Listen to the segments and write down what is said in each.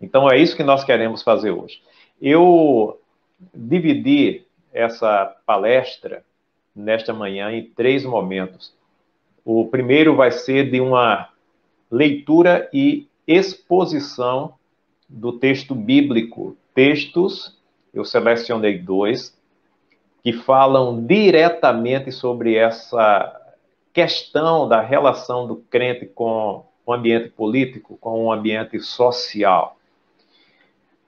Então, é isso que nós queremos fazer hoje. Eu dividi essa palestra nesta manhã em 3 momentos. O primeiro vai ser de uma leitura e exposição do texto bíblico. Textos, eu selecionei 2, que falam diretamente sobre essa questão da relação do crente com o ambiente político, com o ambiente social.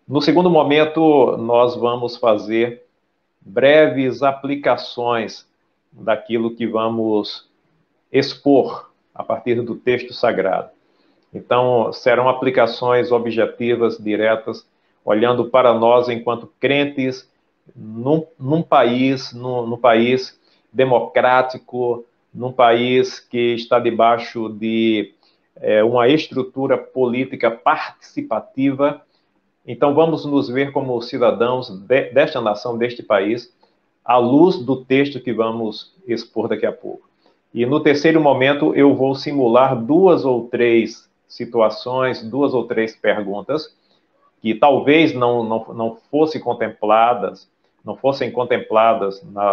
No segundo momento, nós vamos fazer breves aplicações daquilo que vamos expor a partir do texto sagrado. Então, serão aplicações objetivas, diretas, olhando para nós enquanto crentes num país democrático, num país que está debaixo de uma estrutura política participativa. Então, vamos nos ver como cidadãos desta nação, deste país, à luz do texto que vamos expor daqui a pouco. E no terceiro momento, eu vou simular 2 ou 3 situações, 2 ou 3 perguntas, que talvez não fossem contempladas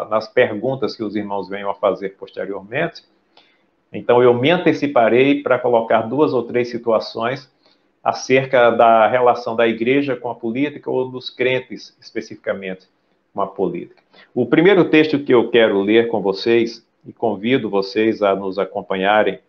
nas perguntas que os irmãos venham a fazer posteriormente. Então, eu me anteciparei para colocar 2 ou 3 situações acerca da relação da igreja com a política ou dos crentes, especificamente, com a política. O primeiro texto que eu quero ler com vocês, e convido vocês a nos acompanharem,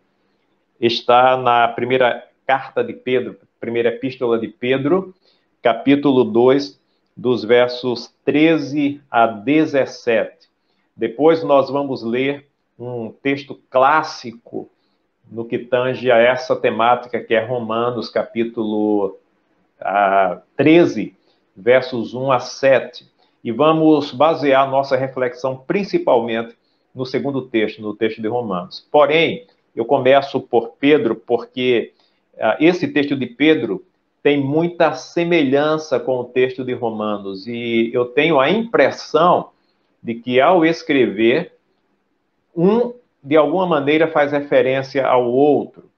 está na primeira carta de Pedro, primeira epístola de Pedro, capítulo 2, dos versos 13 a 17. Depois nós vamos ler um texto clássico no que tange a essa temática, que é Romanos, capítulo 13, versos 1 a 7. E vamos basear nossa reflexão principalmente no segundo texto, no texto de Romanos. Porém, eu começo por Pedro, porque esse texto de Pedro tem muita semelhança com o texto de Romanos, e eu tenho a impressão de que, ao escrever, de alguma maneira faz referência ao outro.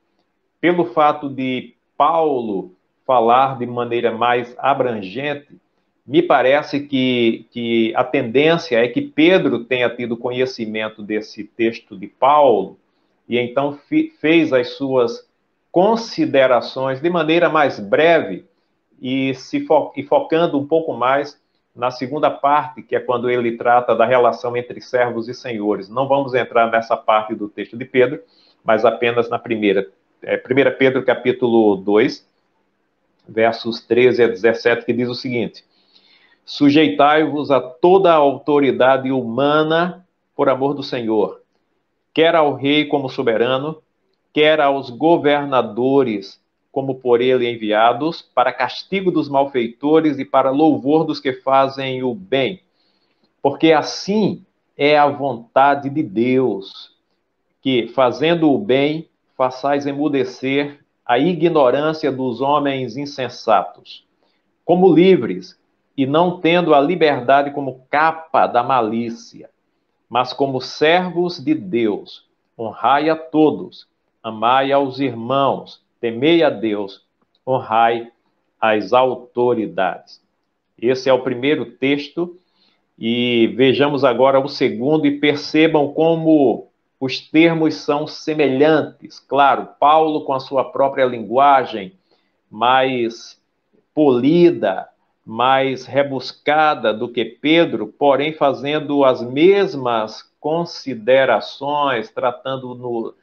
Pelo fato de Paulo falar de maneira mais abrangente, me parece que a tendência é que Pedro tenha tido conhecimento desse texto de Paulo e então fez as suas considerações de maneira mais breve e focando um pouco mais na segunda parte, que é quando ele trata da relação entre servos e senhores. Não vamos entrar nessa parte do texto de Pedro, mas apenas na primeira. 1 Pedro, capítulo 2, versos 13 a 17, que diz o seguinte: sujeitai-vos a toda a autoridade humana por amor do Senhor, quer ao rei como soberano, quer aos governadores como por ele enviados, para castigo dos malfeitores e para louvor dos que fazem o bem. Porque assim é a vontade de Deus, que, fazendo o bem, façais emudecer a ignorância dos homens insensatos, como livres, e não tendo a liberdade como capa da malícia, mas como servos de Deus, honrai a todos, amai aos irmãos, temei a Deus, honrai as autoridades. Esse é o primeiro texto, e vejamos agora o segundo, e percebam como os termos são semelhantes. Claro, Paulo com a sua própria linguagem mais polida, mais rebuscada do que Pedro, porém fazendo as mesmas considerações, tratando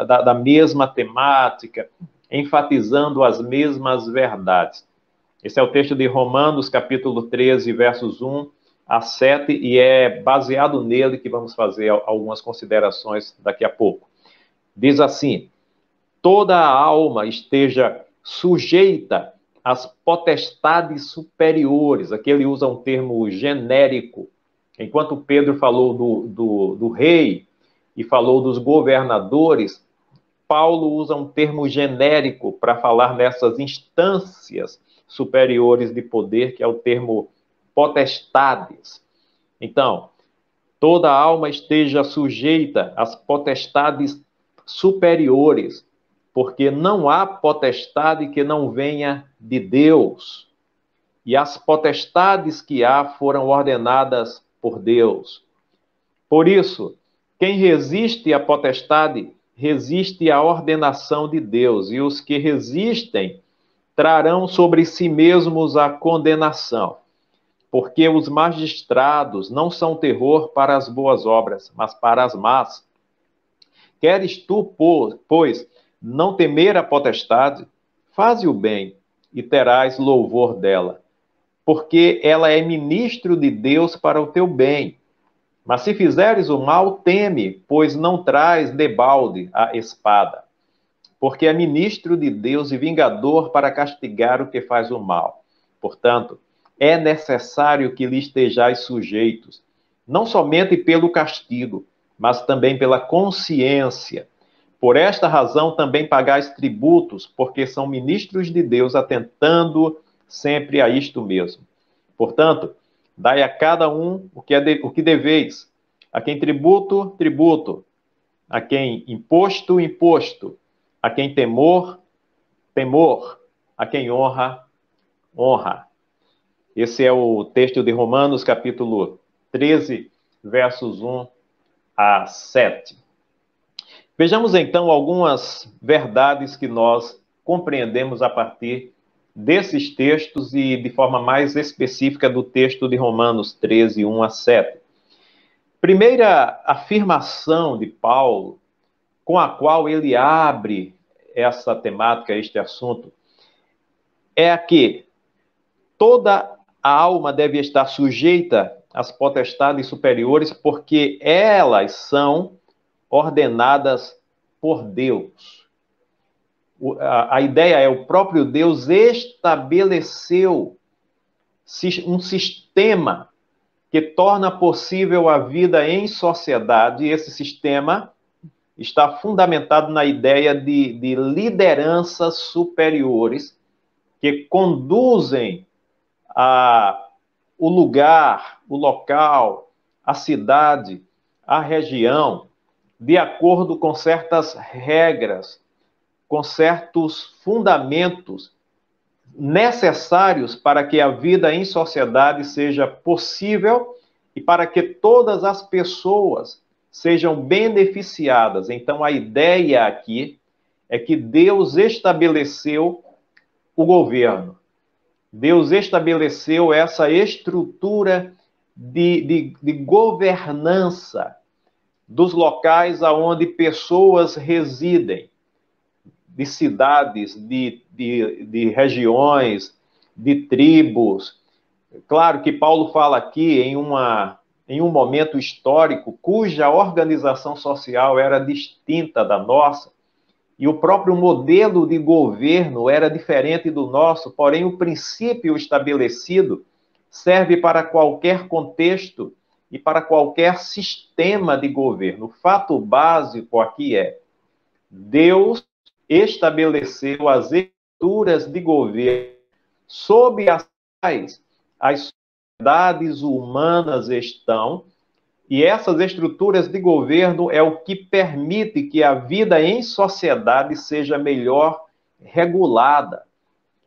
da mesma temática, enfatizando as mesmas verdades. Esse é o texto de Romanos, capítulo 13, versos 1 a 7, e é baseado nele que vamos fazer algumas considerações daqui a pouco. Diz assim: toda a alma esteja sujeita às potestades superiores. Aqui ele usa um termo genérico. Enquanto Pedro falou do rei e falou dos governadores, Paulo usa um termo genérico para falar nessas instâncias superiores de poder, que é o termo potestades. Então, toda a alma esteja sujeita às potestades superiores. porque não há potestade que não venha de Deus. E as potestades que há foram ordenadas por Deus. Por isso, quem resiste à potestade, resiste à ordenação de Deus, e os que resistem trarão sobre si mesmos a condenação, porque os magistrados não são terror para as boas obras, mas para as más. Queres tu, pois, não temer a potestade? Faze o bem, e terás louvor dela, porque ela é ministro de Deus para o teu bem. Mas se fizeres o mal, teme, pois não traz debalde a espada, porque é ministro de Deus e vingador para castigar o que faz o mal. Portanto, é necessário que lhe estejais sujeitos, não somente pelo castigo, mas também pela consciência. Por esta razão também pagais tributos, porque são ministros de Deus, atentando sempre a isto mesmo. Portanto, dai a cada um o que deveis. A quem tributo, tributo. A quem imposto, imposto. A quem temor, temor. A quem honra, honra. Esse é o texto de Romanos, capítulo 13, versos 1 a 7. Vejamos então algumas verdades que nós compreendemos a partir desses textos e de forma mais específica do texto de Romanos 13, 1 a 7. Primeira afirmação de Paulo, com a qual ele abre essa temática, este assunto, é a que toda a alma deve estar sujeita às potestades superiores, porque elas são ordenadas por Deus. A ideia é o próprio Deus estabeleceu um sistema que torna possível a vida em sociedade, e esse sistema está fundamentado na ideia de lideranças superiores que conduzem o lugar, o local, a cidade, a região, de acordo com certas regras, com certos fundamentos necessários para que a vida em sociedade seja possível e para que todas as pessoas sejam beneficiadas. Então, a ideia aqui é que Deus estabeleceu o governo. Deus estabeleceu essa estrutura de governança dos locais aonde pessoas residem, de cidades, de regiões, de tribos. Claro que Paulo fala aqui em um momento histórico cuja organização social era distinta da nossa, e o próprio modelo de governo era diferente do nosso, porém o princípio estabelecido serve para qualquer contexto e para qualquer sistema de governo. O fato básico aqui é: Deus estabeleceu as estruturas de governo sob as quais as sociedades humanas estão, e essas estruturas de governo é o que permite que a vida em sociedade seja melhor regulada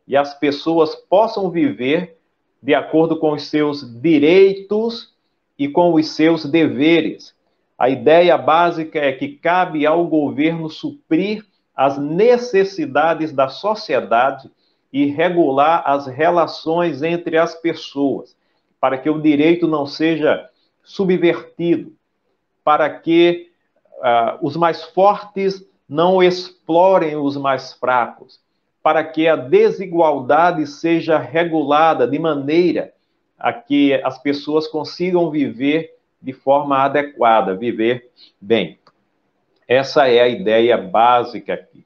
e as pessoas possam viver de acordo com os seus direitos e com os seus deveres. A ideia básica é que cabe ao governo suprir as necessidades da sociedade e regular as relações entre as pessoas, para que o direito não seja subvertido, para que os mais fortes não explorem os mais fracos, para que a desigualdade seja regulada de maneira a que as pessoas consigam viver de forma adequada, viver bem. Essa é a ideia básica aqui.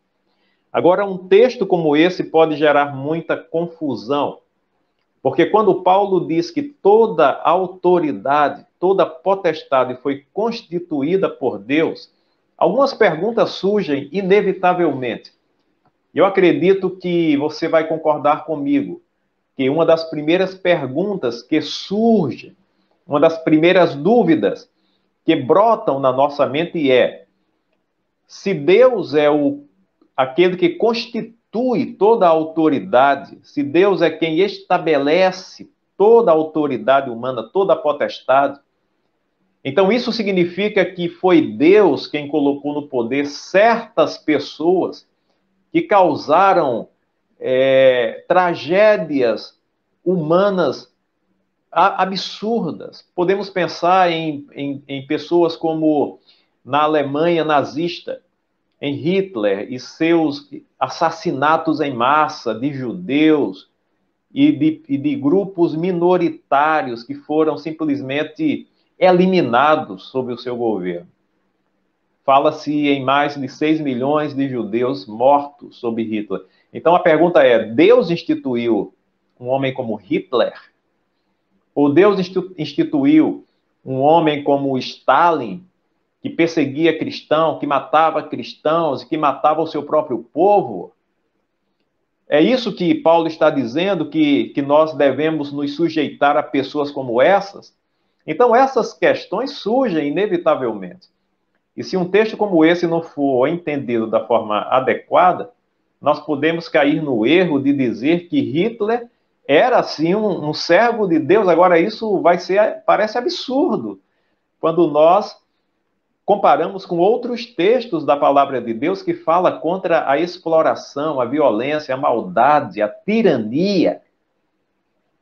Agora, um texto como esse pode gerar muita confusão, porque quando Paulo diz que toda autoridade, toda potestade foi constituída por Deus, algumas perguntas surgem inevitavelmente. Eu acredito que você vai concordar comigo que uma das primeiras perguntas que surge, uma das primeiras dúvidas que brotam na nossa mente é: se Deus é o aquele que constitui toda a autoridade, se Deus é quem estabelece toda a autoridade humana, toda a potestade, então isso significa que foi Deus quem colocou no poder certas pessoas que causaram tragédias humanas absurdas. Podemos pensar em pessoas como na Alemanha nazista, em Hitler e seus assassinatos em massa de judeus e de grupos minoritários que foram simplesmente eliminados sob o seu governo. Fala-se em mais de 6 milhões de judeus mortos sob Hitler. Então a pergunta é, Deus instituiu um homem como Hitler? Ou Deus instituiu um homem como Stalin, que perseguia cristãos, que matava cristãos, que matava o seu próprio povo? É isso que Paulo está dizendo, que nós devemos nos sujeitar a pessoas como essas? Então essas questões surgem inevitavelmente. E se um texto como esse não for entendido da forma adequada, nós podemos cair no erro de dizer que Hitler era, assim, um servo de Deus. Agora, isso parece absurdo, quando nós comparamos com outros textos da palavra de Deus que fala contra a exploração, a violência, a maldade, a tirania.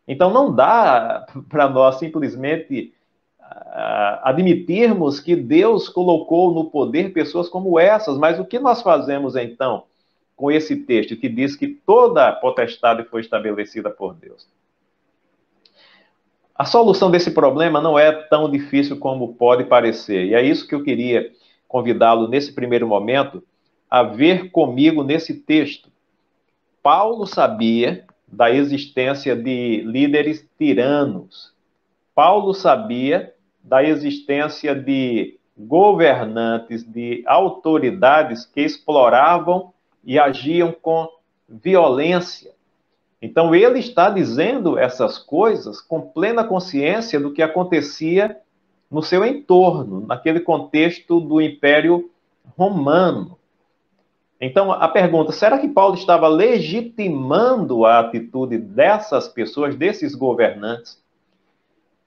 Então, não dá para nós simplesmente admitirmos que Deus colocou no poder pessoas como essas, mas o que nós fazemos então com esse texto que diz que toda a potestade foi estabelecida por Deus? A solução desse problema não é tão difícil como pode parecer, e é isso que eu queria convidá-lo nesse primeiro momento a ver comigo nesse texto. Paulo sabia da existência de líderes tiranos. Paulo sabia da existência de governantes, de autoridades que exploravam e agiam com violência. Então, ele está dizendo essas coisas com plena consciência do que acontecia no seu entorno, naquele contexto do Império Romano. Então, a pergunta, será que Paulo estava legitimando a atitude dessas pessoas, desses governantes?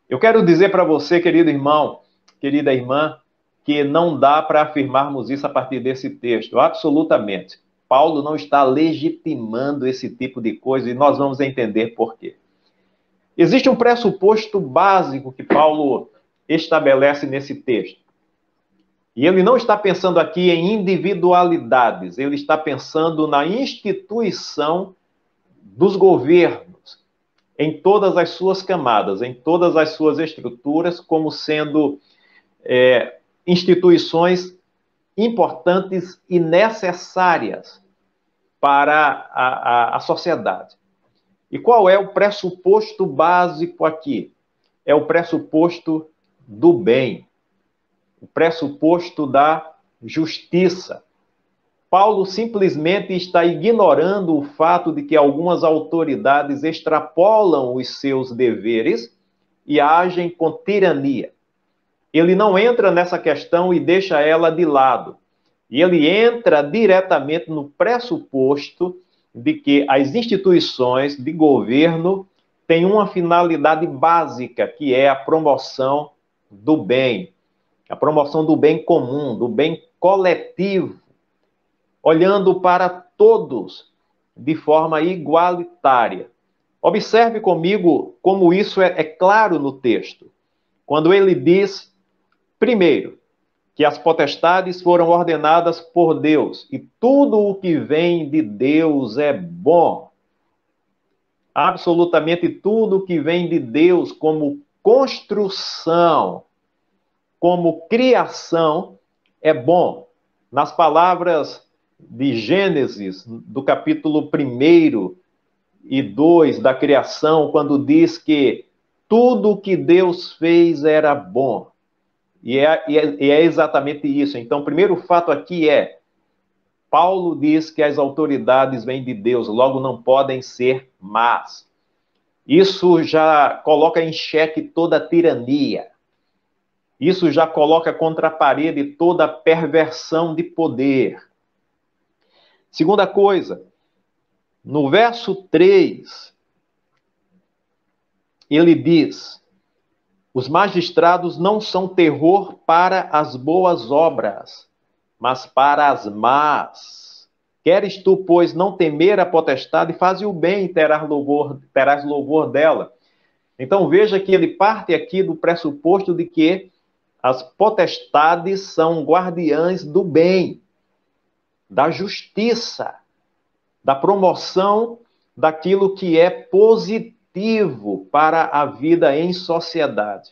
Eu quero dizer para você, querido irmão, querida irmã, que não dá para afirmarmos isso a partir desse texto, absolutamente. Paulo não está legitimando esse tipo de coisa e nós vamos entender por quê. Existe um pressuposto básico que Paulo estabelece nesse texto. E ele não está pensando aqui em individualidades, ele está pensando na instituição dos governos, em todas as suas camadas, em todas as suas estruturas, como sendo instituições importantes e necessárias para a sociedade. E qual é o pressuposto básico aqui? É o pressuposto do bem, o pressuposto da justiça. Paulo simplesmente está ignorando o fato de que algumas autoridades extrapolam os seus deveres e agem com tirania. Ele não entra nessa questão e deixa ela de lado. E ele entra diretamente no pressuposto de que as instituições de governo têm uma finalidade básica, que é a promoção do bem, a promoção do bem comum, do bem coletivo, olhando para todos de forma igualitária. Observe comigo como isso é claro no texto. Quando ele diz, primeiro, que as potestades foram ordenadas por Deus, e tudo o que vem de Deus é bom. Absolutamente tudo que vem de Deus como construção, como criação, é bom. Nas palavras de Gênesis, do capítulo 1 e 2 da criação, quando diz que tudo que Deus fez era bom. E é exatamente isso. Então, o primeiro fato aqui é, Paulo diz que as autoridades vêm de Deus, logo não podem ser más. Isso já coloca em xeque toda a tirania. Isso já coloca contra a parede toda a perversão de poder. Segunda coisa, no verso 3, ele diz: os magistrados não são terror para as boas obras, mas para as más. Queres tu, pois, não temer a potestade, faze o bem e terás louvor dela. Então veja que ele parte aqui do pressuposto de que as potestades são guardiãs do bem, da justiça, da promoção daquilo que é positivo para a vida em sociedade.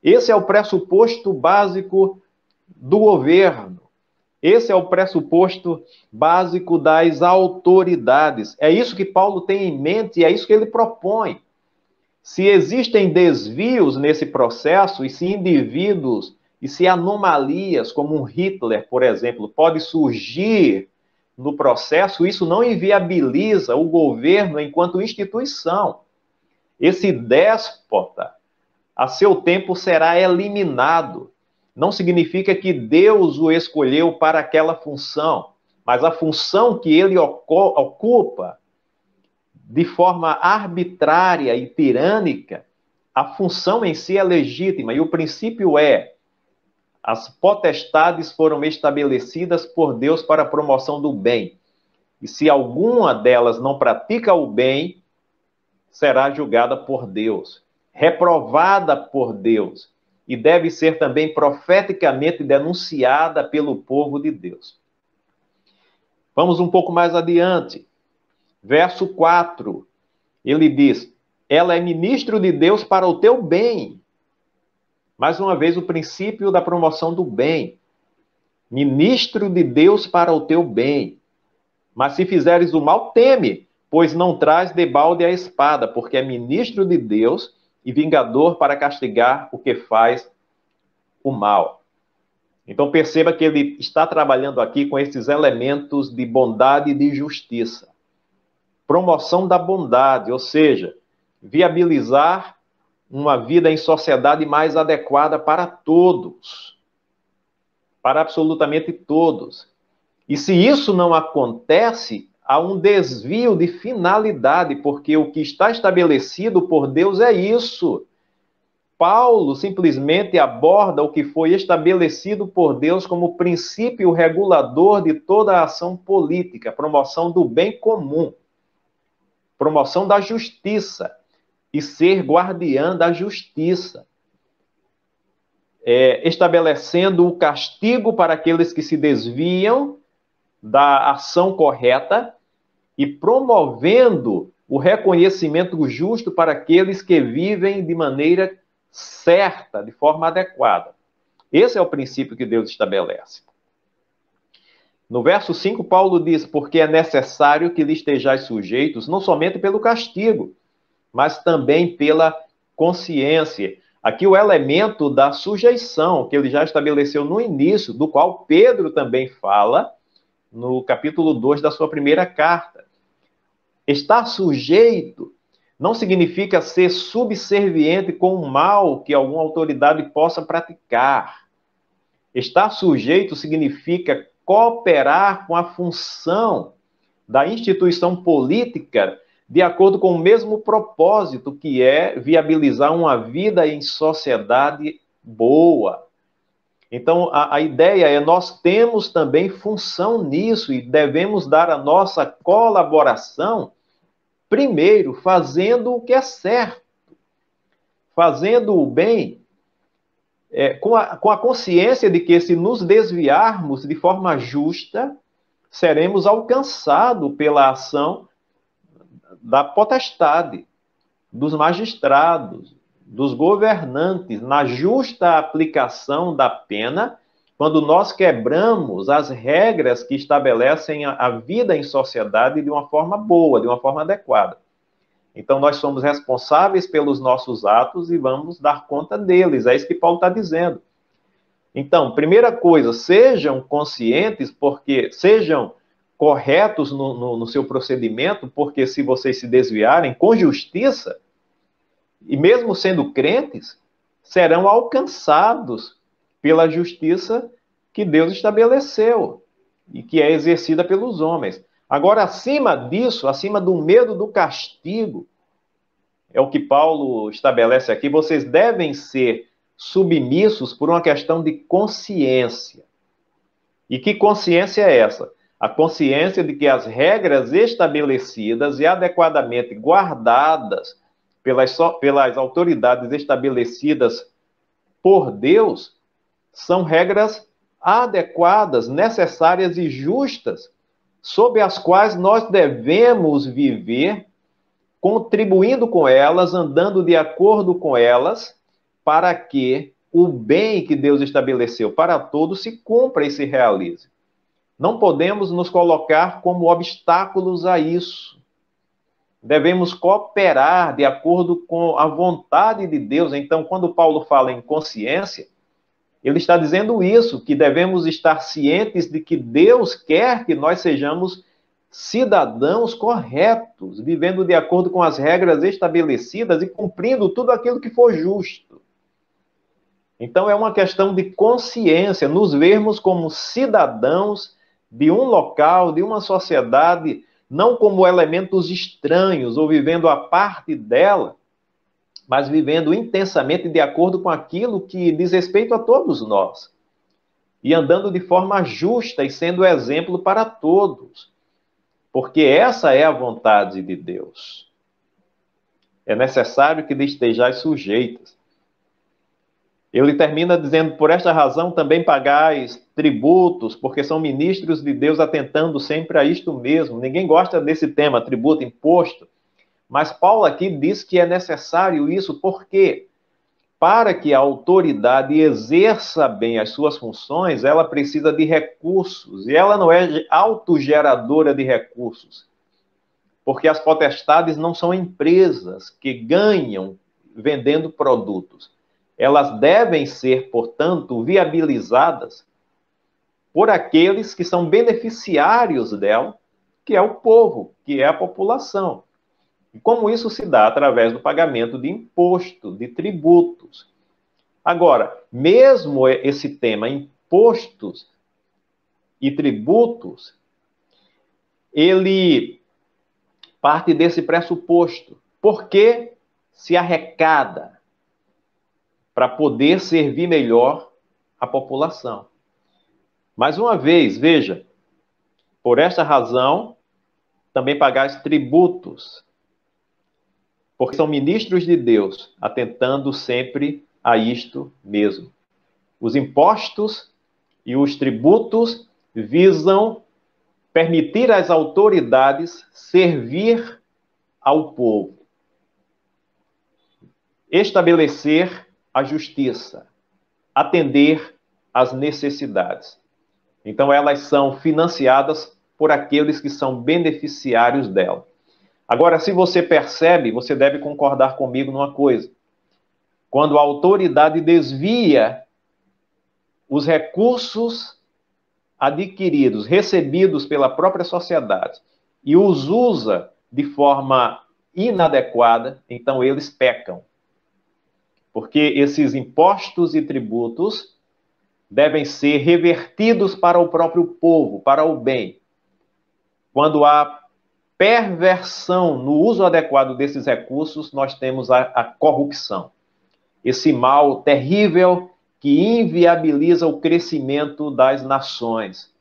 Esse é o pressuposto básico do governo. Esse é o pressuposto básico das autoridades. É isso que Paulo tem em mente e é isso que ele propõe. Se existem desvios nesse processo, e se indivíduos, e se anomalias, como um Hitler, por exemplo, pode surgir no processo, isso não inviabiliza o governo enquanto instituição. Esse déspota, a seu tempo, será eliminado. Não significa que Deus o escolheu para aquela função, mas a função que ele ocupa de forma arbitrária e tirânica, a função em si é legítima, e o princípio é: as potestades foram estabelecidas por Deus para a promoção do bem. E se alguma delas não pratica o bem, será julgada por Deus, reprovada por Deus, e deve ser também profeticamente denunciada pelo povo de Deus. Vamos um pouco mais adiante. Verso 4, ele diz: ela é ministro de Deus para o teu bem. Mais uma vez, o princípio da promoção do bem. Ministro de Deus para o teu bem. Mas se fizeres o mal, teme, pois não traz debalde a espada, porque é ministro de Deus e vingador para castigar o que faz o mal. Então perceba que ele está trabalhando aqui com esses elementos de bondade e de justiça. Promoção da bondade, ou seja, viabilizar uma vida em sociedade mais adequada para todos, para absolutamente todos. E se isso não acontece, há um desvio de finalidade, porque o que está estabelecido por Deus é isso. Paulo simplesmente aborda o que foi estabelecido por Deus como princípio regulador de toda a ação política, promoção do bem comum, promoção da justiça e ser guardiã da justiça, estabelecendo o castigo para aqueles que se desviam da ação correta e promovendo o reconhecimento justo para aqueles que vivem de maneira certa, de forma adequada. Esse é o princípio que Deus estabelece. No verso 5, Paulo diz: porque é necessário que lhe estejais sujeitos, não somente pelo castigo, mas também pela consciência. Aqui o elemento da sujeição, que ele já estabeleceu no início, do qual Pedro também fala, no capítulo 2 da sua primeira carta. Estar sujeito não significa ser subserviente com o mal que alguma autoridade possa praticar. Estar sujeito significa cooperar com a função da instituição política de acordo com o mesmo propósito, que é viabilizar uma vida em sociedade boa. Então, a ideia é: nós temos também função nisso e devemos dar a nossa colaboração, primeiro, fazendo o que é certo, fazendo o bem, com a consciência de que, se nos desviarmos de forma justa, seremos alcançados pela ação da potestade, dos magistrados, dos governantes, na justa aplicação da pena, quando nós quebramos as regras que estabelecem a vida em sociedade de uma forma boa, de uma forma adequada. Então, nós somos responsáveis pelos nossos atos e vamos dar conta deles. É isso que Paulo está dizendo. Então, primeira coisa, sejam conscientes, porque sejam corretos no seu procedimento, porque se vocês se desviarem com justiça, e mesmo sendo crentes, serão alcançados pela justiça que Deus estabeleceu e que é exercida pelos homens. Agora, acima disso, acima do medo do castigo, é o que Paulo estabelece aqui, vocês devem ser submissos por uma questão de consciência. E que consciência é essa? A consciência de que as regras estabelecidas e adequadamente guardadas pelas autoridades estabelecidas por Deus são regras adequadas, necessárias e justas, sob as quais nós devemos viver, contribuindo com elas, andando de acordo com elas, para que o bem que Deus estabeleceu para todos se cumpra e se realize. Não podemos nos colocar como obstáculos a isso. Devemos cooperar de acordo com a vontade de Deus. Então, quando Paulo fala em consciência, ele está dizendo isso, que devemos estar cientes de que Deus quer que nós sejamos cidadãos corretos, vivendo de acordo com as regras estabelecidas e cumprindo tudo aquilo que for justo. Então, é uma questão de consciência, nos vermos como cidadãos de um local, de uma sociedade, não como elementos estranhos ou vivendo à parte dela, mas vivendo intensamente de acordo com aquilo que diz respeito a todos nós. E andando de forma justa e sendo exemplo para todos. Porque essa é a vontade de Deus. É necessário que lhe estejais sujeitos. Ele termina dizendo, por esta razão também pagais tributos, porque são ministros de Deus atentando sempre a isto mesmo. Ninguém gosta desse tema, tributo, imposto. Mas Paulo aqui diz que é necessário isso, porque para que a autoridade exerça bem as suas funções, ela precisa de recursos, e ela não é autogeradora de recursos, porque as potestades não são empresas que ganham vendendo produtos. Elas devem ser, portanto, viabilizadas por aqueles que são beneficiários dela, que é o povo, que é a população. E como isso se dá? Através do pagamento de imposto, de tributos. Agora, mesmo esse tema, impostos e tributos, ele parte desse pressuposto. Por que se arrecada? Para poder servir melhor a população. Mais uma vez, veja, por esta razão, também pagais tributos, porque são ministros de Deus, atentando sempre a isto mesmo. Os impostos e os tributos visam permitir às autoridades servir ao povo, estabelecer a justiça, atender às necessidades. Então, elas são financiadas por aqueles que são beneficiários dela. Agora, se você percebe, você deve concordar comigo numa coisa. Quando a autoridade desvia os recursos adquiridos, recebidos pela própria sociedade, e os usa de forma inadequada, então eles pecam. Porque esses impostos e tributos devem ser revertidos para o próprio povo, para o bem. Quando há perversão no uso adequado desses recursos, nós temos a corrupção. Esse mal terrível que inviabiliza o crescimento das nações,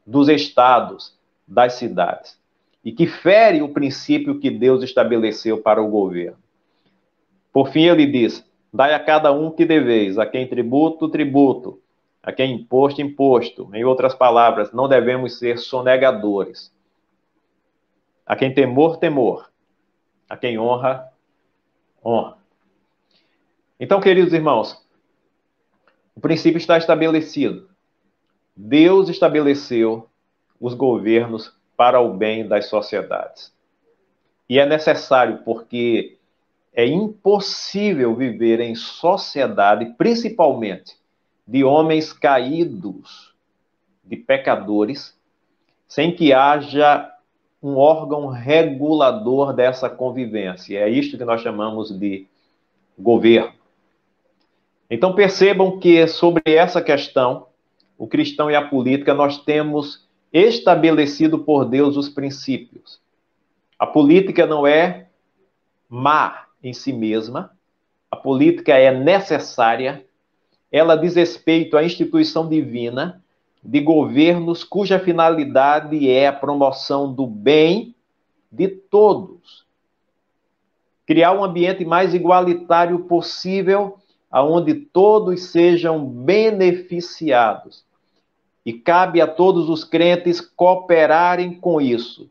dos estados, das cidades, e que fere o princípio que Deus estabeleceu para o governo. Por fim, ele diz, dai a cada um que deveis, a quem tributo, tributo, a quem imposto, imposto. Em outras palavras, não devemos ser sonegadores. A quem temor, temor. A quem honra, honra. Então, queridos irmãos, o princípio está estabelecido. Deus estabeleceu os governos para o bem das sociedades. E é necessário porque é impossível viver em sociedade, principalmente de homens caídos, de pecadores, sem que haja um órgão regulador dessa convivência. É isto que nós chamamos de governo. Então percebam que sobre essa questão, o cristão e a política, nós temos estabelecido por Deus os princípios. A política não é má em si mesma, a política é necessária, ela diz respeito à instituição divina de governos cuja finalidade é a promoção do bem de todos. Criar um ambiente mais igualitário possível, onde todos sejam beneficiados. E cabe a todos os crentes cooperarem com isso,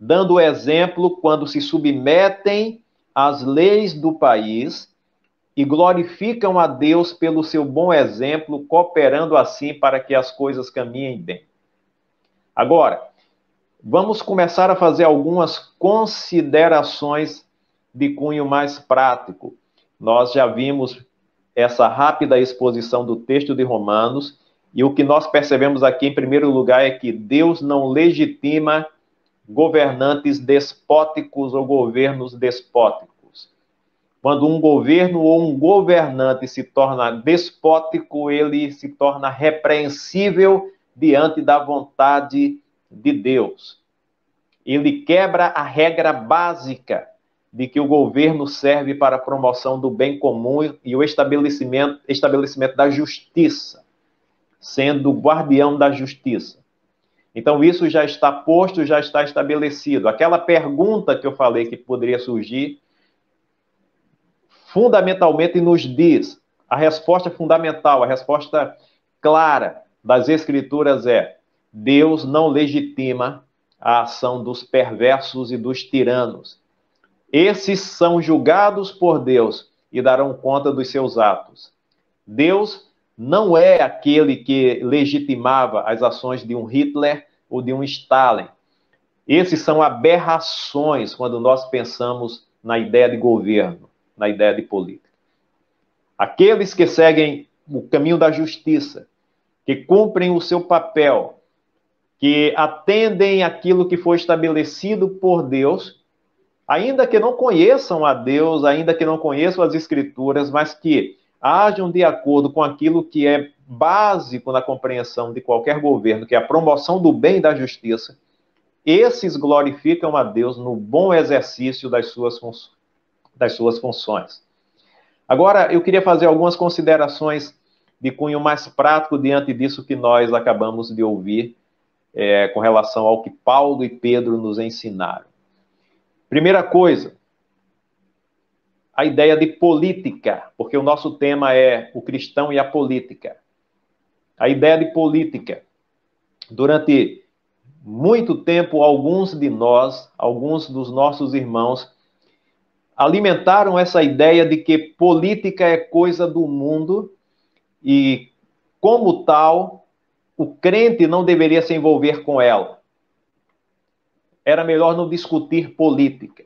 dando exemplo quando se submetem às leis do país e glorificam a Deus pelo seu bom exemplo, cooperando assim para que as coisas caminhem bem. Agora, vamos começar a fazer algumas considerações de cunho mais prático. Nós já vimos essa rápida exposição do texto de Romanos, e o que nós percebemos aqui, em primeiro lugar, é que Deus não legitima governantes despóticos ou governos despóticos. Quando um governo ou um governante se torna despótico, ele se torna repreensível diante da vontade de Deus. Ele quebra a regra básica de que o governo serve para a promoção do bem comum e o estabelecimento da justiça, sendo guardião da justiça. Então, isso já está posto, já está estabelecido. Aquela pergunta que eu falei que poderia surgir, fundamentalmente nos diz, a resposta fundamental, a resposta clara das Escrituras é: Deus não legitima a ação dos perversos e dos tiranos. Esses são julgados por Deus e darão conta dos seus atos. Deus não é aquele que legitimava as ações de um Hitler ou de um Stalin. Esses são aberrações quando nós pensamos na ideia de governo, na ideia de política. Aqueles que seguem o caminho da justiça, que cumprem o seu papel, que atendem aquilo que foi estabelecido por Deus, ainda que não conheçam a Deus, ainda que não conheçam as Escrituras, mas que ajam de acordo com aquilo que é básico na compreensão de qualquer governo, que é a promoção do bem e da justiça, esses glorificam a Deus no bom exercício das suas funções. Agora, eu queria fazer algumas considerações de cunho mais prático diante disso que nós acabamos de ouvir, com relação ao que Paulo e Pedro nos ensinaram. Primeira coisa, a ideia de política, porque o nosso tema é o cristão e a política. A ideia de política. Durante muito tempo, alguns de nós, alguns dos nossos irmãos, alimentaram essa ideia de que política é coisa do mundo e, como tal, o crente não deveria se envolver com ela. Era melhor não discutir política.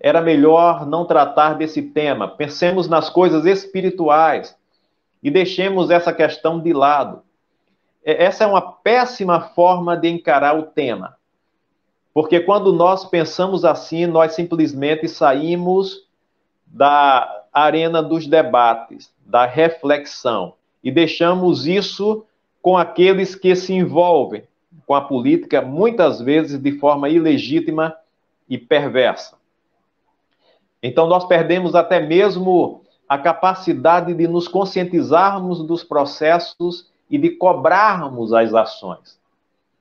Era melhor não tratar desse tema. Pensemos nas coisas espirituais e deixemos essa questão de lado. Essa é uma péssima forma de encarar o tema. Porque quando nós pensamos assim, nós simplesmente saímos da arena dos debates, da reflexão, e deixamos isso com aqueles que se envolvem com a política, muitas vezes de forma ilegítima e perversa. Então, nós perdemos até mesmo a capacidade de nos conscientizarmos dos processos e de cobrarmos as ações.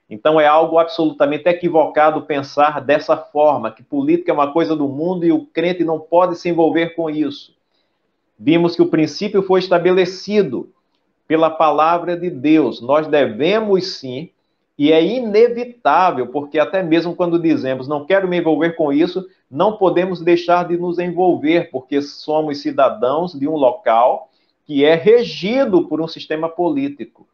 Então, é algo absolutamente equivocado pensar dessa forma, que política é uma coisa do mundo e o crente não pode se envolver com isso. Vimos que o princípio foi estabelecido pela palavra de Deus. Nós devemos sim, e é inevitável, porque até mesmo quando dizemos não quero me envolver com isso, não podemos deixar de nos envolver, porque somos cidadãos de um local que é regido por um sistema político.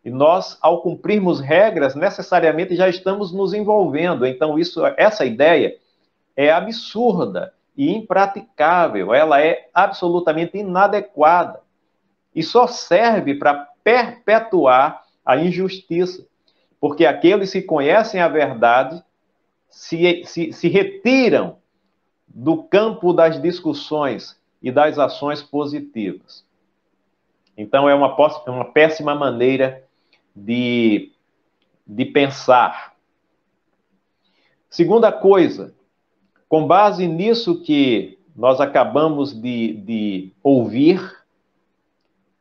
E nós, ao cumprirmos regras, necessariamente já estamos nos envolvendo. Então, essa ideia é absurda e impraticável. Ela é absolutamente inadequada. E só serve para perpetuar a injustiça. Porque aqueles que conhecem a verdade se retiram do campo das discussões e das ações positivas. Então, é uma péssima maneira de de pensar. Segunda coisa, com base nisso que nós acabamos de ouvir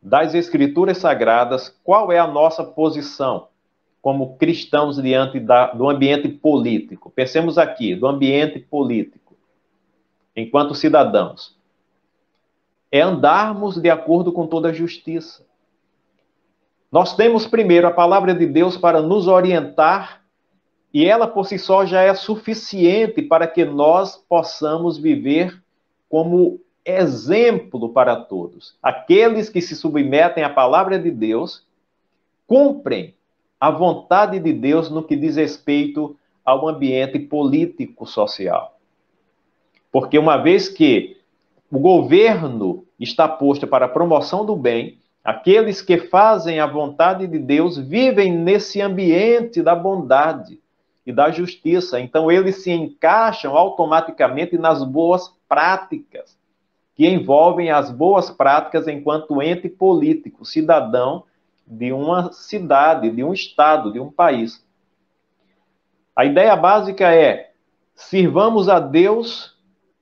das Escrituras Sagradas, qual é a nossa posição como cristãos diante do ambiente político? Pensemos aqui, do ambiente político, enquanto cidadãos. É andarmos de acordo com toda a justiça. Nós temos primeiro a palavra de Deus para nos orientar, e ela por si só já é suficiente para que nós possamos viver como exemplo para todos. Aqueles que se submetem à palavra de Deus cumprem a vontade de Deus no que diz respeito ao ambiente político-social. Porque uma vez que o governo está posto para a promoção do bem, aqueles que fazem a vontade de Deus vivem nesse ambiente da bondade e da justiça. Então, eles se encaixam automaticamente nas boas práticas, que envolvem as boas práticas enquanto ente político, cidadão de uma cidade, de um estado, de um país. A ideia básica é: sirvamos a Deus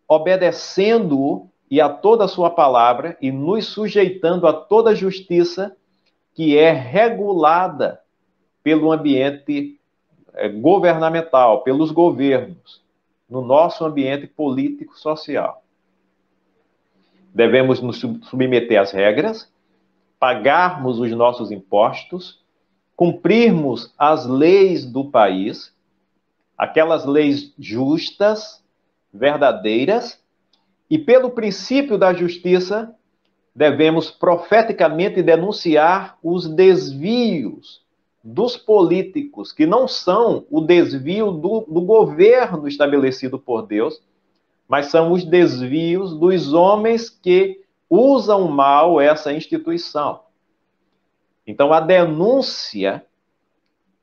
obedecendo-o e a toda a sua palavra e nos sujeitando a toda a justiça que é regulada pelo ambiente governamental, pelos governos, no nosso ambiente político-social. Devemos nos submeter às regras, pagarmos os nossos impostos, cumprirmos as leis do país, aquelas leis justas, verdadeiras, e pelo princípio da justiça, devemos profeticamente denunciar os desvios dos políticos, que não são o desvio do governo estabelecido por Deus, mas são os desvios dos homens que usam mal essa instituição. Então, a denúncia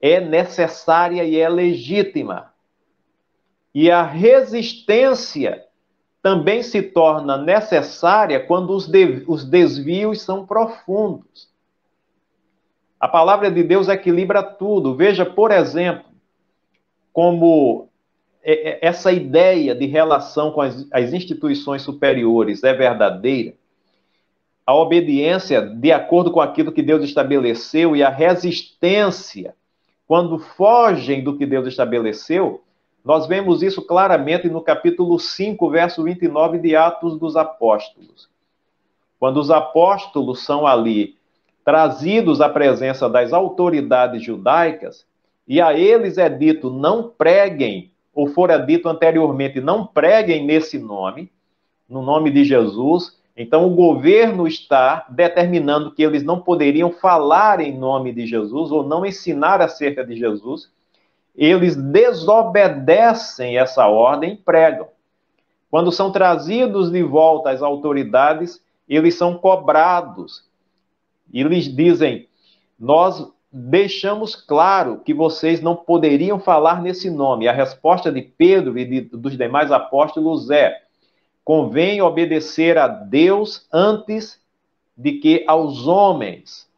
é necessária e é legítima. E a resistência também se torna necessária quando os desvios são profundos. A palavra de Deus equilibra tudo. Veja, por exemplo, como essa ideia de relação com as instituições superiores é verdadeira. A obediência de acordo com aquilo que Deus estabeleceu e a resistência quando fogem do que Deus estabeleceu, nós vemos isso claramente no capítulo 5, verso 29 de Atos dos Apóstolos. Quando os apóstolos são ali trazidos à presença das autoridades judaicas, e a eles é dito, não preguem, ou fora dito anteriormente, não preguem nesse nome, no nome de Jesus. Então o governo está determinando que eles não poderiam falar em nome de Jesus, ou não ensinar acerca de Jesus. Eles desobedecem essa ordem e pregam. Quando são trazidos de volta às autoridades, eles são cobrados. E eles dizem, nós deixamos claro que vocês não poderiam falar nesse nome. E a resposta de Pedro e dos demais apóstolos é, convém obedecer a Deus antes de que aos homens.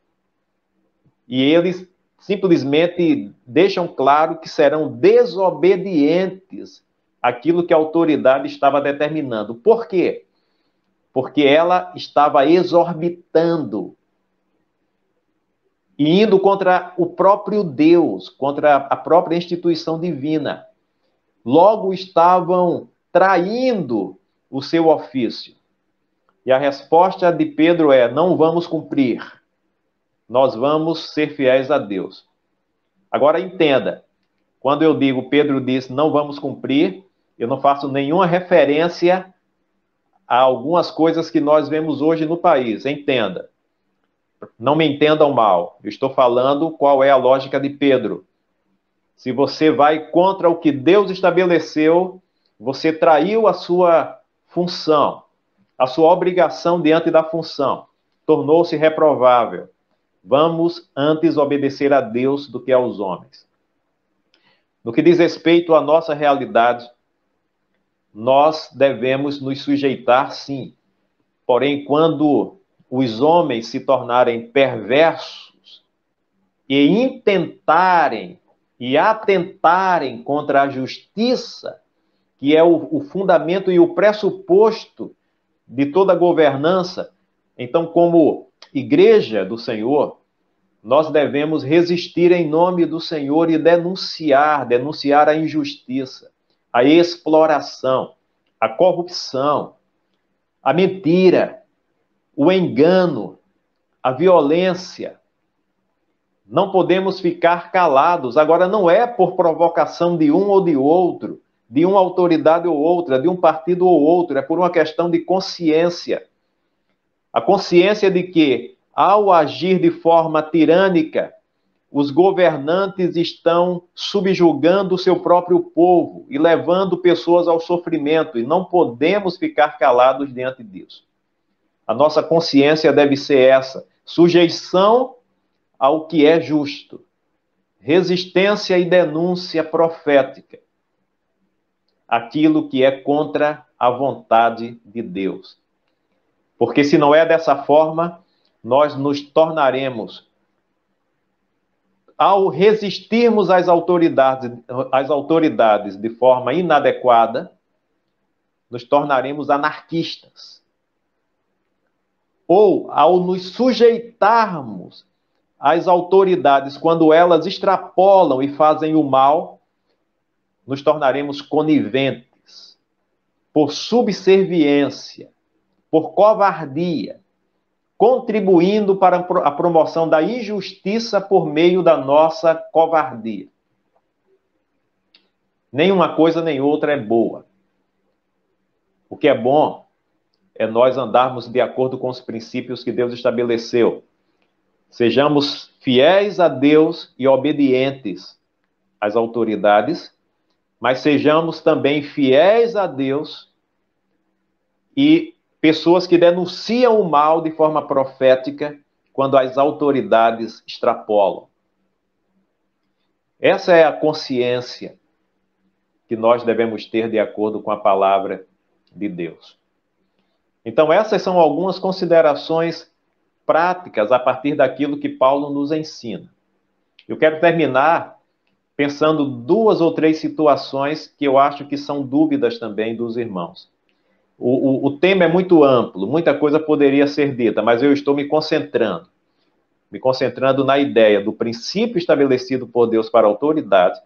E eles simplesmente deixam claro que serão desobedientes àquilo que a autoridade estava determinando. Por quê? Porque ela estava exorbitando e indo contra o próprio Deus, contra a própria instituição divina. Logo estavam traindo o seu ofício. E a resposta de Pedro é, não vamos cumprir. Nós vamos ser fiéis a Deus. Agora entenda, quando eu digo, Pedro diz, não vamos cumprir, eu não faço nenhuma referência a algumas coisas que nós vemos hoje no país. Entenda. Não me entendam mal. Eu estou falando qual é a lógica de Pedro. Se você vai contra o que Deus estabeleceu, você traiu a sua função, a sua obrigação diante da função. Tornou-se reprovável. Vamos antes obedecer a Deus do que aos homens. No que diz respeito à nossa realidade, nós devemos nos sujeitar, sim. Porém, quando os homens se tornarem perversos e intentarem e atentarem contra a justiça, que é o fundamento e o pressuposto de toda governança, então, como igreja do Senhor, nós devemos resistir em nome do Senhor e denunciar a injustiça, a exploração, a corrupção, a mentira, o engano, a violência. Não podemos ficar calados. Agora, não é por provocação de um ou de outro, de uma autoridade ou outra, de um partido ou outro, é por uma questão de consciência. A consciência de que, ao agir de forma tirânica, os governantes estão subjugando o seu próprio povo e levando pessoas ao sofrimento, e não podemos ficar calados diante disso. A nossa consciência deve ser essa: sujeição ao que é justo, resistência e denúncia profética, aquilo que é contra a vontade de Deus. Porque se não é dessa forma, nós nos tornaremos, ao resistirmos às autoridades de forma inadequada, nos tornaremos anarquistas. Ou, ao nos sujeitarmos às autoridades quando elas extrapolam e fazem o mal, nos tornaremos coniventes, por subserviência, por covardia, contribuindo para a promoção da injustiça por meio da nossa covardia. Nenhuma coisa nem outra é boa. O que é bom é nós andarmos de acordo com os princípios que Deus estabeleceu. Sejamos fiéis a Deus e obedientes às autoridades, mas sejamos também fiéis a Deus e pessoas que denunciam o mal de forma profética quando as autoridades extrapolam. Essa é a consciência que nós devemos ter de acordo com a palavra de Deus. Então, essas são algumas considerações práticas a partir daquilo que Paulo nos ensina. Eu quero terminar pensando 2 ou 3 situações que eu acho que são dúvidas também dos irmãos. O tema é muito amplo, muita coisa poderia ser dita, mas eu estou me concentrando na ideia do princípio estabelecido por Deus para a autoridade,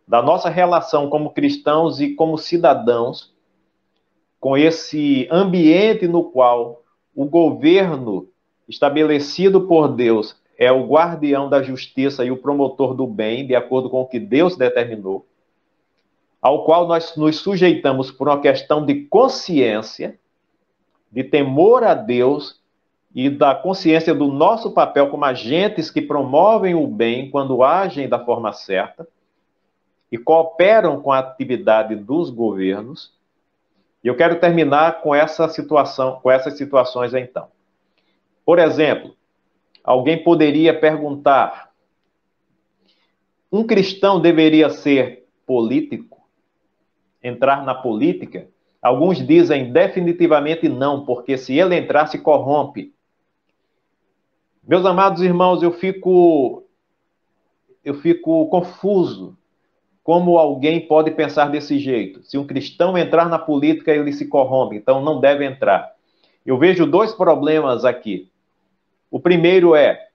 da nossa relação como cristãos e como cidadãos, com esse ambiente no qual o governo estabelecido por Deus é o guardião da justiça e o promotor do bem, de acordo com o que Deus determinou, ao qual nós nos sujeitamos por uma questão de consciência, de temor a Deus e da consciência do nosso papel como agentes que promovem o bem quando agem da forma certa e cooperam com a atividade dos governos. E eu quero terminar com essas situações então. Por exemplo, alguém poderia perguntar: um cristão deveria ser político? Entrar na política? Alguns dizem definitivamente não, porque se ele entrar, se corrompe. Meus amados irmãos, eu fico confuso. Como alguém pode pensar desse jeito? Se um cristão entrar na política, ele se corrompe, então não deve entrar. Eu vejo 2 problemas aqui. O primeiro é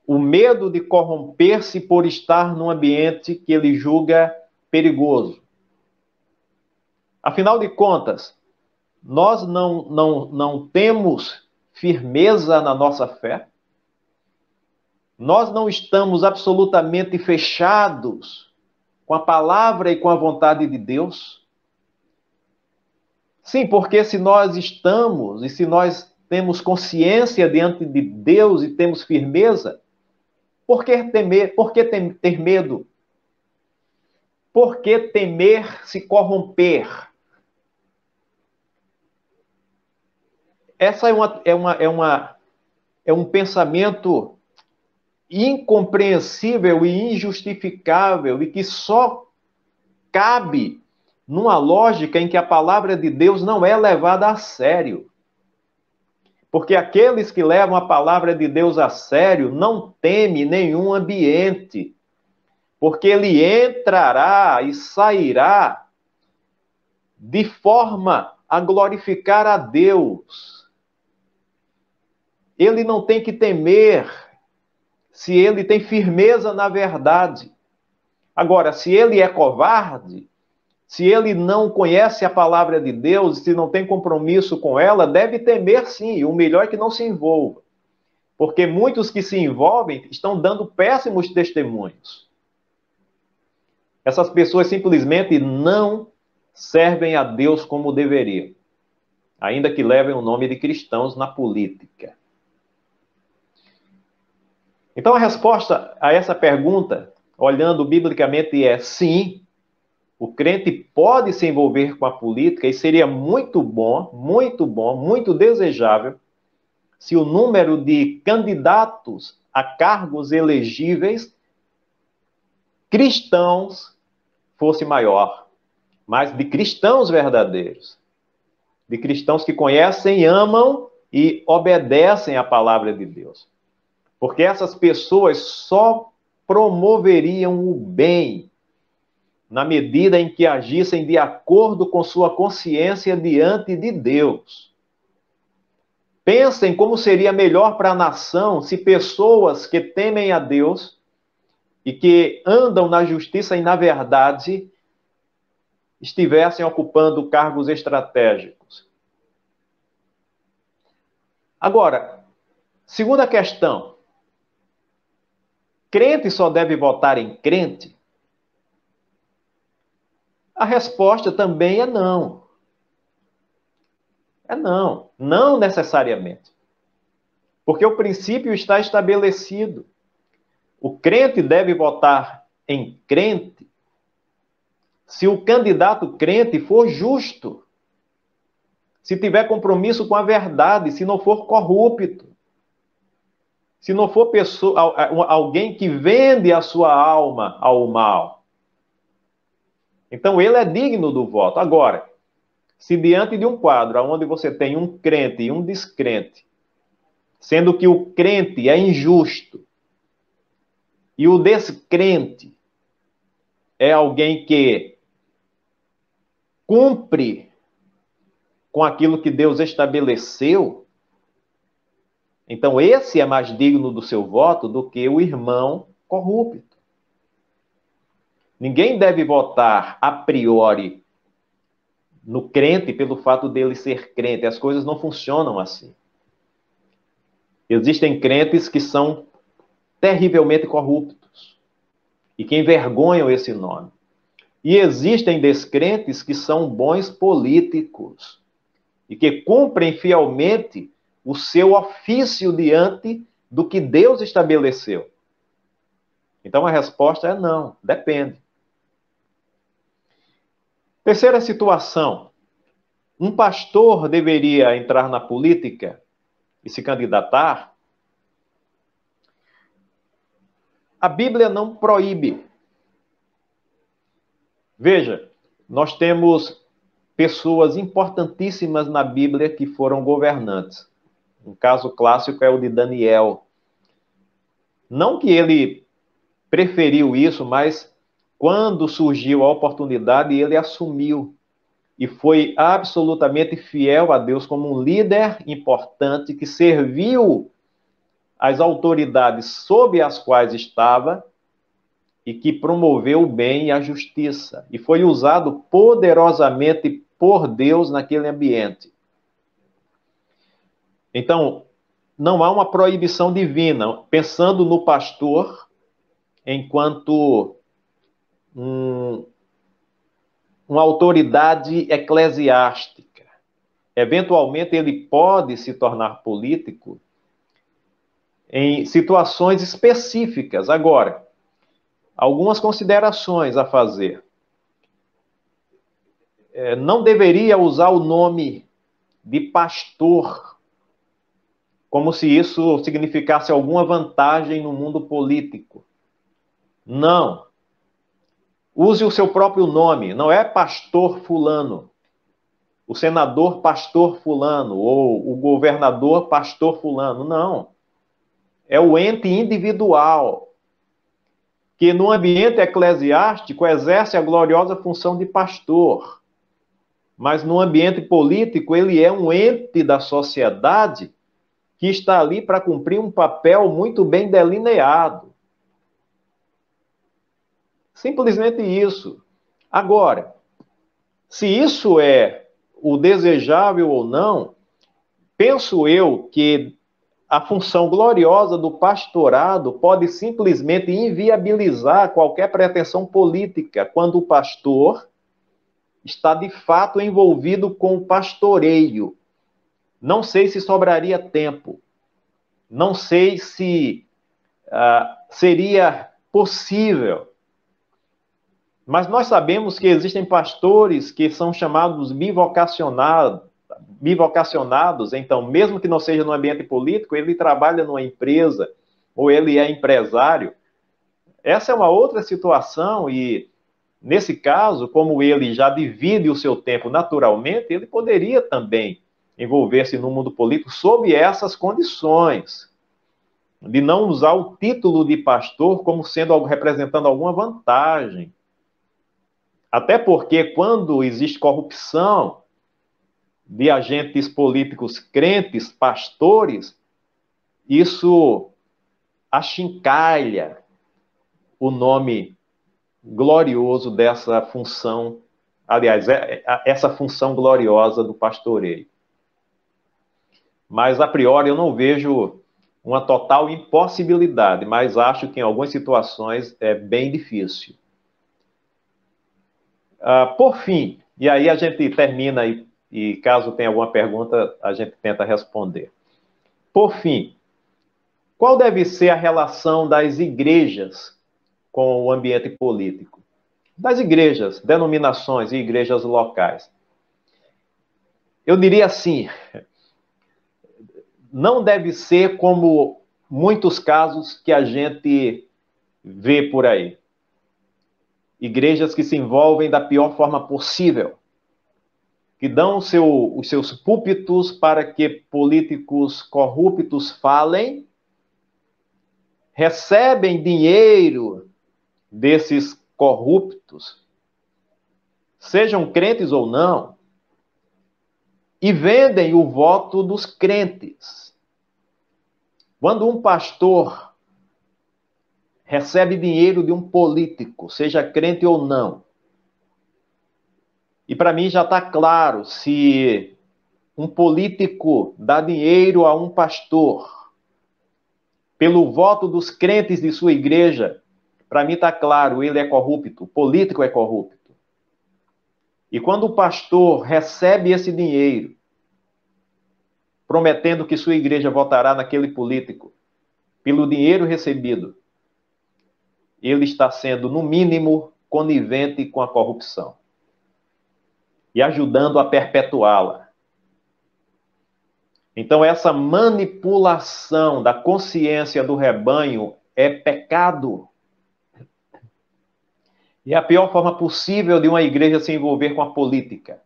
o medo de corromper-se por estar num ambiente que ele julga perigoso. Afinal de contas, nós não temos firmeza na nossa fé? Nós não estamos absolutamente fechados com a palavra e com a vontade de Deus? Sim, porque se nós estamos e se nós temos consciência diante de Deus e temos firmeza, por que temer? Por que ter medo? Por que temer se corromper? Essa é um pensamento incompreensível e injustificável e que só cabe numa lógica em que a palavra de Deus não é levada a sério. Porque aqueles que levam a palavra de Deus a sério não temem nenhum ambiente, porque ele entrará e sairá de forma a glorificar a Deus. Ele não tem que temer se ele tem firmeza na verdade. Agora, se ele é covarde, se ele não conhece a palavra de Deus, se não tem compromisso com ela, deve temer sim. O melhor é que não se envolva. Porque muitos que se envolvem estão dando péssimos testemunhos. Essas pessoas simplesmente não servem a Deus como deveriam, ainda que levem o nome de cristãos na política. Então a resposta a essa pergunta, olhando biblicamente, é sim, o crente pode se envolver com a política e seria muito bom, muito desejável se o número de candidatos a cargos elegíveis cristãos fosse maior, mas de cristãos verdadeiros, de cristãos que conhecem, amam e obedecem à palavra de Deus. Porque essas pessoas só promoveriam o bem na medida em que agissem de acordo com sua consciência diante de Deus. Pensem como seria melhor para a nação se pessoas que temem a Deus e que andam na justiça e na verdade estivessem ocupando cargos estratégicos. Agora, segunda questão. Crente só deve votar em crente? A resposta também é não. É não. Não necessariamente. Porque o princípio está estabelecido. O crente deve votar em crente se o candidato crente for justo, se tiver compromisso com a verdade, se não for corrupto, se não for alguém que vende a sua alma ao mal. Então ele é digno do voto. Agora, se diante de um quadro onde você tem um crente e um descrente, sendo que o crente é injusto e o descrente é alguém que cumpre com aquilo que Deus estabeleceu, então esse é mais digno do seu voto do que o irmão corrupto. Ninguém deve votar a priori no crente pelo fato dele ser crente. As coisas não funcionam assim. Existem crentes que são terrivelmente corruptos e que envergonham esse nome. E existem descrentes que são bons políticos e que cumprem fielmente o seu ofício diante do que Deus estabeleceu. Então a resposta é não, depende. Terceira situação. Um pastor deveria entrar na política e se candidatar? A Bíblia não proíbe. Veja, nós temos pessoas importantíssimas na Bíblia que foram governantes. Um caso clássico é o de Daniel. Não que ele preferiu isso, mas quando surgiu a oportunidade, ele assumiu e foi absolutamente fiel a Deus como um líder importante que serviu as autoridades sob as quais estava e que promoveu o bem e a justiça. E foi usado poderosamente por Deus naquele ambiente. Então, não há uma proibição divina, pensando no pastor enquanto uma autoridade eclesiástica. Eventualmente, ele pode se tornar político em situações específicas. Agora, algumas considerações a fazer. Não deveria usar o nome de pastor como se isso significasse alguma vantagem no mundo político. Não. Use o seu próprio nome. Não é pastor fulano, o senador pastor fulano, ou o governador pastor fulano. Não. É o ente individual que no ambiente eclesiástico exerce a gloriosa função de pastor, mas no ambiente político ele é um ente da sociedade que está ali para cumprir um papel muito bem delineado. Simplesmente isso. Agora, se isso é o desejável ou não, penso eu que a função gloriosa do pastorado pode simplesmente inviabilizar qualquer pretensão política quando o pastor está de fato envolvido com o pastoreio. Não sei se sobraria tempo, não sei se seria possível, mas nós sabemos que existem pastores que são chamados bivocacionados, então, mesmo que não seja no ambiente político, ele trabalha numa empresa, ou ele é empresário. Essa é uma outra situação e, nesse caso, como ele já divide o seu tempo naturalmente, ele poderia também envolver-se no mundo político sob essas condições, de não usar o título de pastor como sendo representando alguma vantagem. Até porque, quando existe corrupção de agentes políticos crentes, pastores, isso achincalha o nome glorioso dessa função, aliás, essa função gloriosa do pastoreio. Mas, a priori, eu não vejo uma total impossibilidade, mas acho que em algumas situações é bem difícil. Por fim, e aí a gente termina e caso tenha alguma pergunta, a gente tenta responder. Por fim, qual deve ser a relação das igrejas com o ambiente político? Das igrejas, denominações e igrejas locais. Eu diria assim, não deve ser como muitos casos que a gente vê por aí. Igrejas que se envolvem da pior forma possível, que dão os seus púlpitos para que políticos corruptos falem, recebem dinheiro desses corruptos, sejam crentes ou não, e vendem o voto dos crentes. Quando um pastor recebe dinheiro de um político, seja crente ou não, e para mim já está claro, se um político dá dinheiro a um pastor pelo voto dos crentes de sua igreja, para mim está claro, ele é corrupto, o político é corrupto. E quando o pastor recebe esse dinheiro, prometendo que sua igreja votará naquele político, pelo dinheiro recebido, ele está sendo, no mínimo, conivente com a corrupção e ajudando a perpetuá-la. Então, essa manipulação da consciência do rebanho é pecado. E é a pior forma possível de uma igreja se envolver com a política.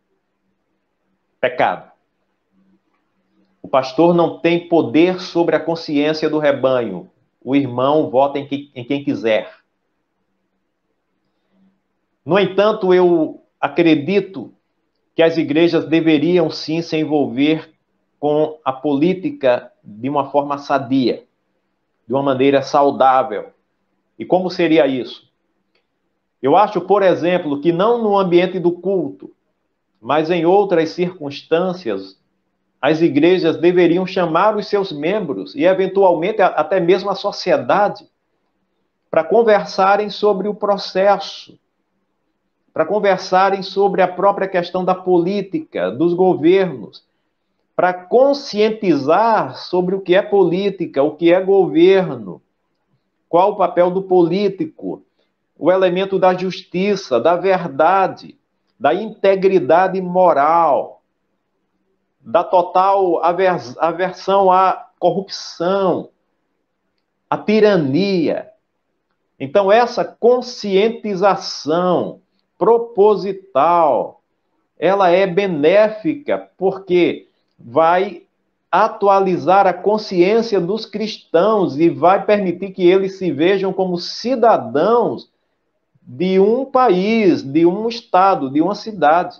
Pecado. O pastor não tem poder sobre a consciência do rebanho. O irmão vota em quem quiser. No entanto, eu acredito que as igrejas deveriam sim se envolver com a política de uma forma sadia, de uma maneira saudável. E como seria isso? Eu acho, por exemplo, que não no ambiente do culto, mas em outras circunstâncias, as igrejas deveriam chamar os seus membros e, eventualmente, até mesmo a sociedade, para conversarem sobre o processo, para conversarem sobre a própria questão da política, dos governos, para conscientizar sobre o que é política, o que é governo, qual o papel do político, o elemento da justiça, da verdade, da integridade moral, da total aversão à corrupção, à tirania. Então, essa conscientização proposital, ela é benéfica, porque vai atualizar a consciência dos cristãos e vai permitir que eles se vejam como cidadãos de um país, de um estado, de uma cidade,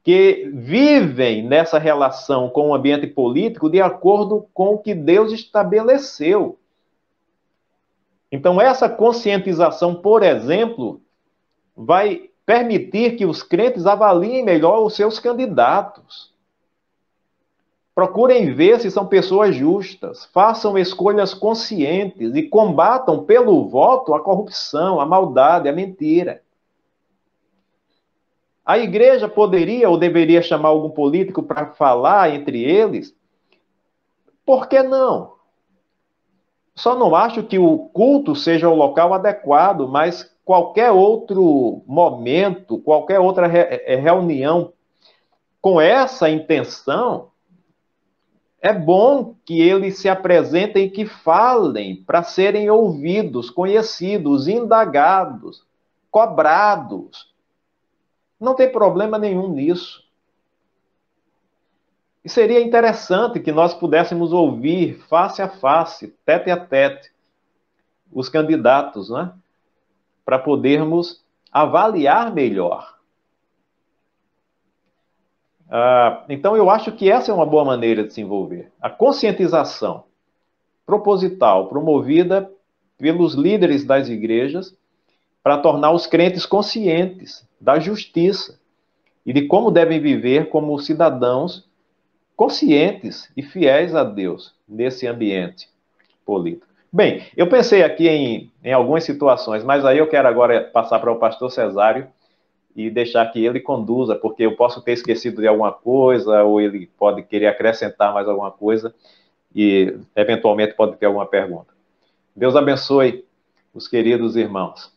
que vivem nessa relação com o ambiente político de acordo com o que Deus estabeleceu. Então, essa conscientização, por exemplo, vai permitir que os crentes avaliem melhor os seus candidatos. Procurem ver se são pessoas justas, façam escolhas conscientes e combatam pelo voto a corrupção, a maldade, a mentira. A igreja poderia ou deveria chamar algum político para falar entre eles? Por que não? Só não acho que o culto seja o local adequado, mas qualquer outro momento, qualquer outra reunião com essa intenção, é bom que eles se apresentem e que falem para serem ouvidos, conhecidos, indagados, cobrados. Não tem problema nenhum nisso. E seria interessante que nós pudéssemos ouvir face a face, tete a tete, os candidatos, né? Para podermos avaliar melhor. Então, eu acho que essa é uma boa maneira de se envolver. A conscientização proposital, promovida pelos líderes das igrejas, para tornar os crentes conscientes da justiça e de como devem viver como cidadãos conscientes e fiéis a Deus nesse ambiente político. Bem, eu pensei aqui em algumas situações, mas aí eu quero agora passar para o pastor Cesário e deixar que ele conduza, porque eu posso ter esquecido de alguma coisa, ou ele pode querer acrescentar mais alguma coisa, e eventualmente pode ter alguma pergunta. Deus abençoe os queridos irmãos.